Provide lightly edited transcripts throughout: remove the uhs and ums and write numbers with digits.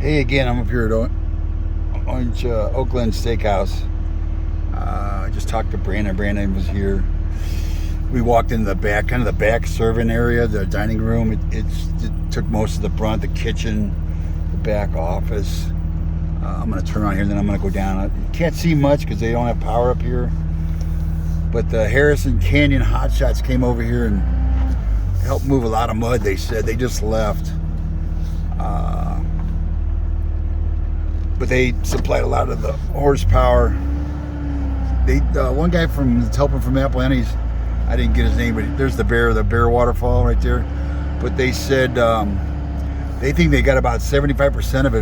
Hey again, I'm up here at Oak Glen Steakhouse. I just talked to Brandon. Brandon was here. We walked in the back, kind of the back serving area, the dining room. It took most of the brunt, the kitchen, the back office. I'm going to turn around here and then I'm going to go down. You can't see much because they don't have power up here. But the Harrison Canyon Hotshots came over here and helped move a lot of mud, they said. They just left. But they supplied a lot of the horsepower. One guy that's helping from Apple Annie's, I didn't get his name, but there's the bear waterfall right there. But they said they think they got about 75% of it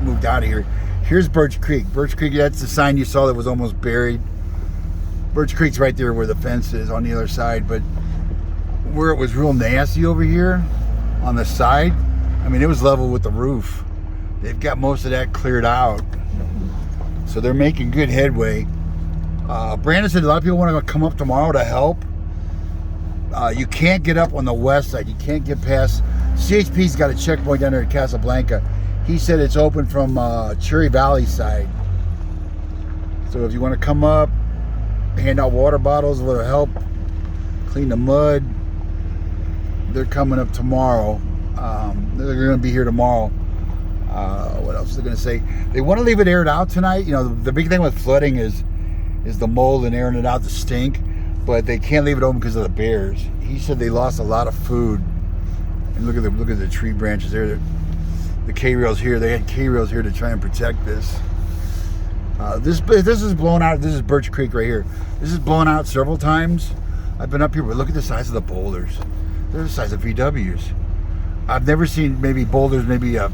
moved out of here. Here's Birch Creek. Birch Creek, that's the sign you saw that was almost buried. Birch Creek's right there where the fence is on the other side. But where it was real nasty over here on the side, I mean, it was level with the roof. They've got most of that cleared out. So they're making good headway. Brandon said a lot of people want to come up tomorrow to help. You can't get up on the west side. You can't get past. CHP's got a checkpoint down there at Casablanca. He said it's open from Cherry Valley side. So if you want to come up, hand out water bottles, will help clean the mud. They're coming up tomorrow. They're going to be here tomorrow. What else are they going to say? They want to leave it aired out tonight. You know, the big thing with flooding is the mold and airing it out, the stink. But they can't leave it open because of the bears. He said they lost a lot of food. And look at the tree branches there. The K-rails here. They had K-rails here to try and protect this. This is blown out. This is Birch Creek right here. This is blown out several times. I've been up here, but look at the size of the boulders. They're the size of VWs. I've never seen maybe boulders maybe a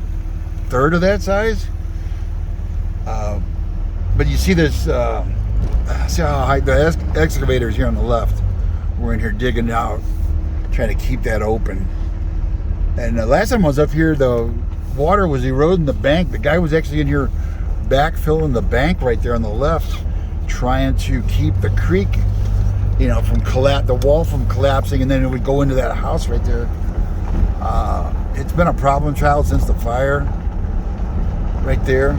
third of that size. But you see this, see how high the excavators here on the left. We're in here digging out, trying to keep that open. And the last time I was up here, the water was eroding the bank. The guy was actually in here backfilling the bank right there on the left, trying to keep the creek, you know, from the wall from collapsing, and then it would go into that house right there. It's been a problem child since the fire right there,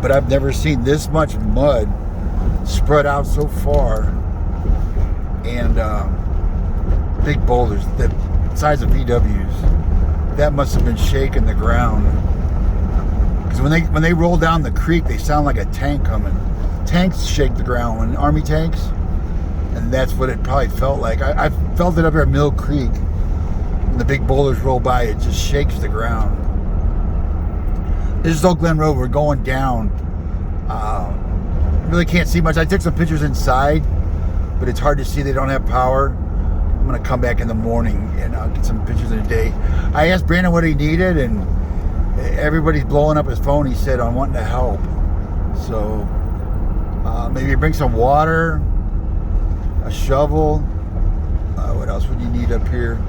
but I've never seen this much mud spread out so far, and big boulders the size of VWs. That must have been shaking the ground, because when they roll down the creek, they sound like a tank coming. Tanks shake the ground, when army tanks, and that's what it probably felt like. I felt it up here at Mill Creek. When the big boulders roll by, it just shakes the ground. This is Oak Glen Road. We're going down. Really can't see much. I took some pictures inside, but it's hard to see. They don't have power. I'm going to come back in the morning and I'll get some pictures in the day. I asked Brandon what he needed, and everybody's blowing up his phone. He said, I'm wanting to help. So maybe bring some water, a shovel. What else would you need up here?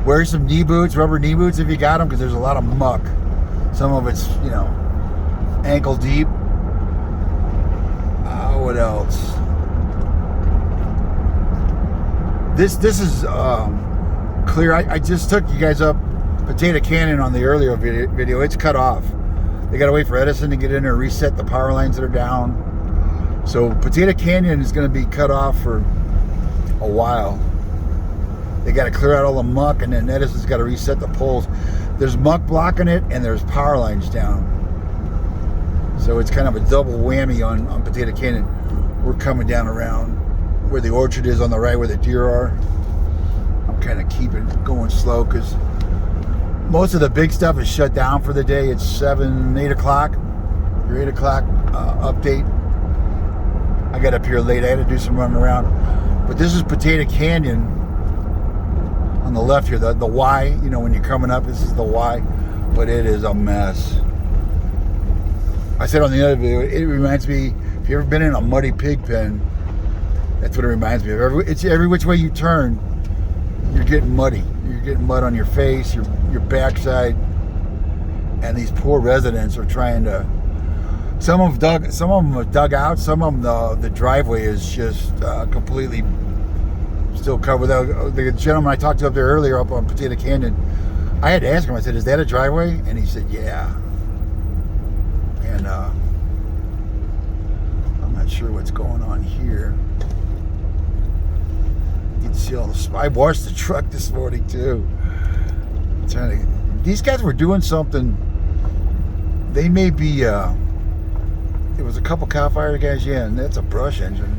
Wear some knee boots, rubber knee boots if you got them, because there's a lot of muck. Some of it's, you know, ankle deep. What else? This is clear. I just took you guys up Potato Canyon on the earlier video. It's cut off. They got to wait for Edison to get in there and reset the power lines that are down. So Potato Canyon is going to be cut off for a while. They got to clear out all the muck, and then Edison's got to reset the poles. There's muck blocking it, and there's power lines down. So it's kind of a double whammy on Potato Canyon. We're coming down around where the orchard is on the right, where the deer are. I'm kind of keeping going slow because most of the big stuff is shut down for the day. It's 8 o'clock. Your 8 o'clock update. I got up here late. I had to do some running around. But this is Potato Canyon on the left here. The Y, you know, when you're coming up, this is the Y. But it is a mess. I said on the other video, it reminds me, if you've ever been in a muddy pig pen, that's what it reminds me of. It's every which way you turn, you're getting muddy. You're getting mud on your face, your backside, and these poor residents are trying to. Some of them have dug out. Some of them, the driveway is just completely still covered. The gentleman I talked to up there earlier, up on Potato Canyon, I had to ask him. I said, "Is that a driveway?" And he said, "Yeah." And I'm not sure what's going on here. You can see all the. I washed the truck this morning too. These guys were doing something. They may be. There was a couple Cal Fire guys, yeah, and that's a brush engine.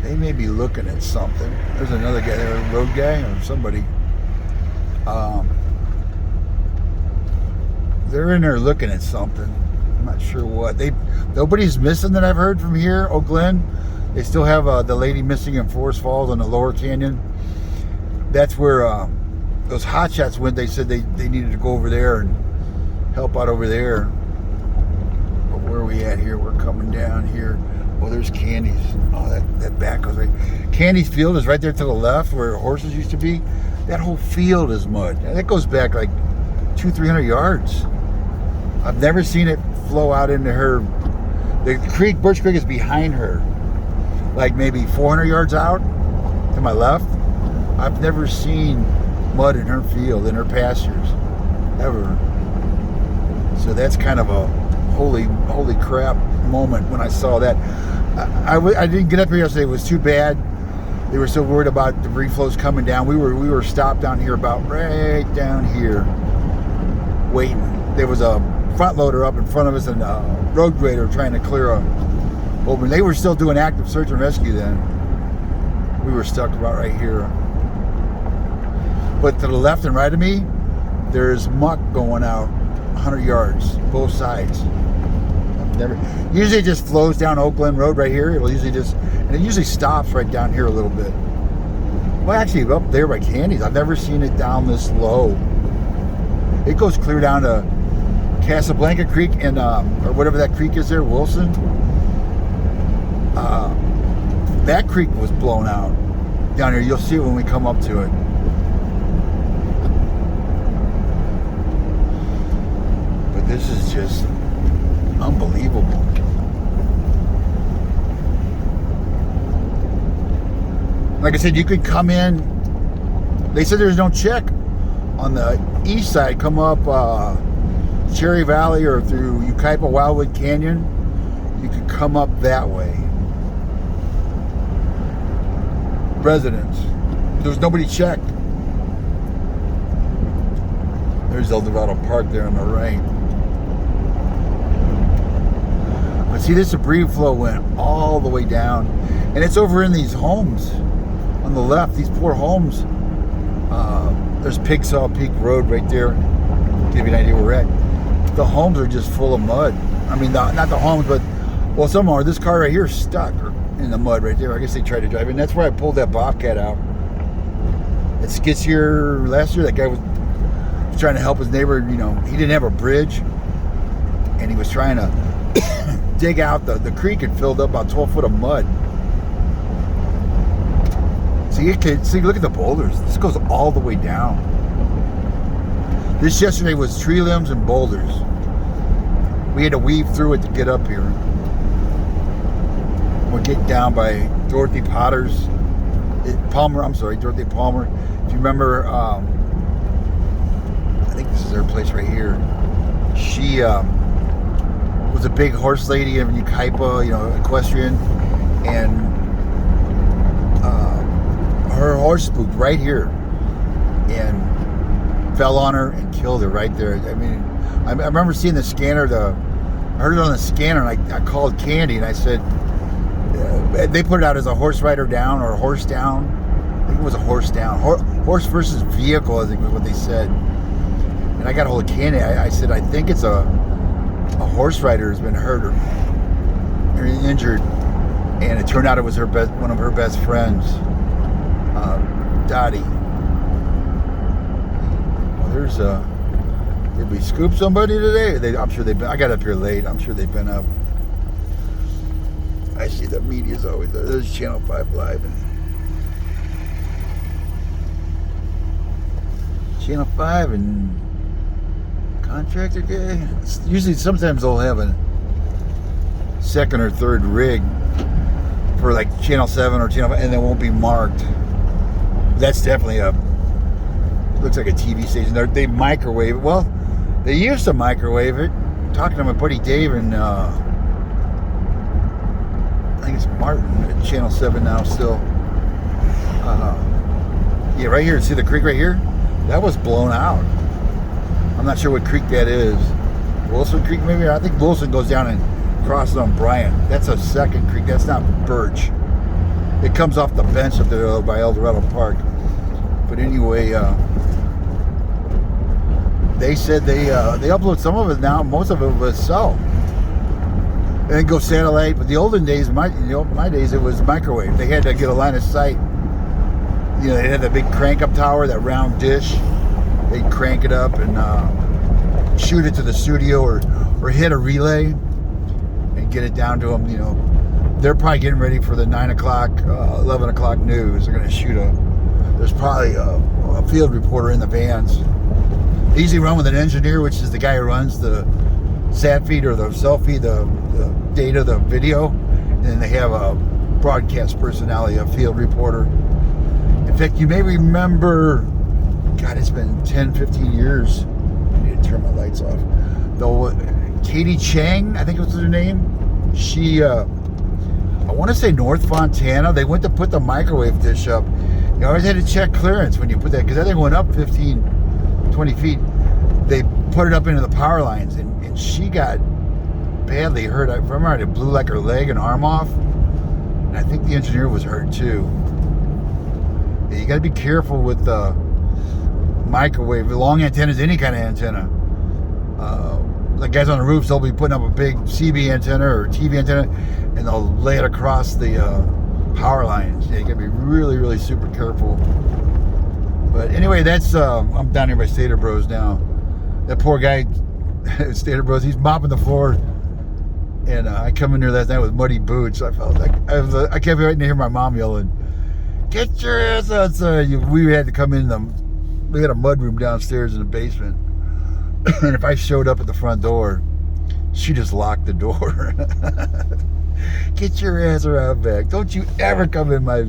They may be looking at something. There's another guy there, a road guy or somebody. They're in there looking at something. I'm not sure what. Nobody's missing that I've heard from here, Oak Glen. They still have the lady missing in Forest Falls in the Lower Canyon. That's where those hot shots went. They said they needed to go over there and help out over there. Where are we at here? We're coming down here. Oh, there's Candy's. Oh, that back goes right. Candy's field is right there to the left where horses used to be. That whole field is mud. That goes back like 200-300 yards. I've never seen it flow out into her. The creek, Birch Creek, is behind her, like maybe 400 yards out to my left. I've never seen mud in her field, in her pastures, ever. So that's kind of a holy crap moment when I saw that. I didn't get up here yesterday. It was too bad. They were so worried about debris flows coming down. We were stopped down here, about right down here, waiting. There was a front loader up in front of us and a road grader trying to clear open. They were still doing active search and rescue then. We were stuck about right here. But to the left and right of me, there's muck going out 100 yards, both sides. Usually it just flows down Oak Glen Road right here. It'll usually and it usually stops right down here a little bit. Well, actually up there by Candy's, I've never seen it down this low. It goes clear down to Casablanca Creek and or whatever that creek is there, Wilson. That creek was blown out down here. You'll see it when we come up to it. But this is just unbelievable. Like I said, you could come in. They said there's no check on the east side. Come up Cherry Valley or through Ukaipa Wildwood Canyon. You could come up that way. Residents. There was nobody checked. There's Eldorado Park there on the right. But see, this debris flow went all the way down, and it's over in these homes on the left. These poor homes. There's Pigsaw Peak Road right there. Give you an idea where we're at. The homes are just full of mud. I mean, not the homes, but well, some are. This car right here is stuck in the mud right there. I guess they tried to drive in. That's where I pulled that Bobcat out. It skits here last year. That guy was trying to help his neighbor. You know, he didn't have a bridge, and he was trying to dig out the creek and filled up about 12 foot of mud. See, look at the boulders. This goes all the way down. This yesterday was tree limbs and boulders. We had to weave through it to get up here. We're getting down by Dorothy Dorothy Palmer. If you remember, I think this is her place right here. She was a big horse lady in Ukaipa, you know, equestrian, and her horse spooked right here and fell on her and killed her right there. I mean, I remember seeing the scanner. I heard it on the scanner, and I called Candy and I said, they put it out as a horse rider down or a horse down. I think it was a horse down. Horse versus vehicle, I think was what they said. And I got a hold of Candy. I said, I think it's a horse rider has been hurt or injured. And it turned out it was one of her best friends, Dottie. Well, did we scoop somebody today? I'm sure they've been. I got up here late. I'm sure they've been up. I see the media's always there. There's Channel 5 Live. Channel 5 and contractor guy. Usually, sometimes they'll have a second or third rig for like Channel 7 or Channel 5, and it won't be marked. That's definitely looks like a TV station. They microwave it. Well, they used to microwave it talking to my buddy Dave and I think it's Martin at Channel 7 now still. Yeah, right here. See the creek right here? That was blown out. I'm not sure what creek that is. Wilson Creek maybe? I think Wilson goes down and crosses on Bryant. That's a second creek. That's not Birch. It comes off the bench up there by El Dorado Park. But anyway, they said they upload some of it now. Most of it was cell. And then go satellite. But the olden days, my days, it was microwave. They had to get a line of sight. You know, they had that big crank up tower, that round dish. They'd crank it up and shoot it to the studio or hit a relay and get it down to them. You know, they're probably getting ready for the 9 o'clock, 11 o'clock news. They're going to shoot there's probably a field reporter in the vans. They usually run with an engineer, which is the guy who runs the sat feed or the cell feed, the data, the video. And then they have a broadcast personality, a field reporter. In fact, you may remember, God, it's been 10, 15 years. I need to turn my lights off. Though, Katie Chang, I think was her name. She, I want to say North Fontana. They went to put the microwave dish up. You always had to check clearance when you put that, because that thing went up 15, 20 feet. They put it up into the power lines, and she got badly hurt. I remember it blew like her leg and arm off. And I think the engineer was hurt too. You got to be careful with the microwave, long antennas, any kind of antenna. Like guys on the roofs, they'll be putting up a big CB antenna or TV antenna, and they'll lay it across the power lines. Yeah, you got to be really, really super careful. But anyway, that's I'm down here by Stater Bros now. That poor guy at Stater Bros, he's mopping the floor, and I come in there last night with muddy boots. I felt like I kept waiting to hear my mom yelling, "Get your ass outside!" We had to come in we had a mud room downstairs in the basement, and if I showed up at the front door, she just locked the door. Get your ass around back! Don't you ever come in my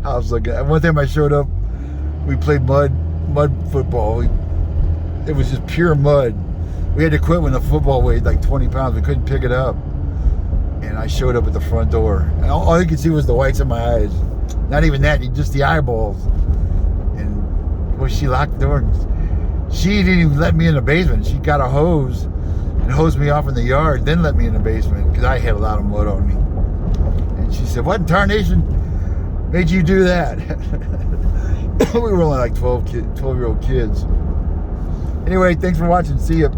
house like that. One time I showed up, we played mud football. It was just pure mud. We had to quit when the football weighed like 20 pounds. We couldn't pick it up, and I showed up at the front door, and all you could see was the whites of my eyes. Not even that, just the eyeballs. And well, she locked the door. She didn't even let me in the basement. She got a hose and hosed me off in the yard, then let me in the basement because I had a lot of mud on me. And she said, "What in tarnation made you do that?" We were only like 12-year-old kids. Anyway, thanks for watching. See ya.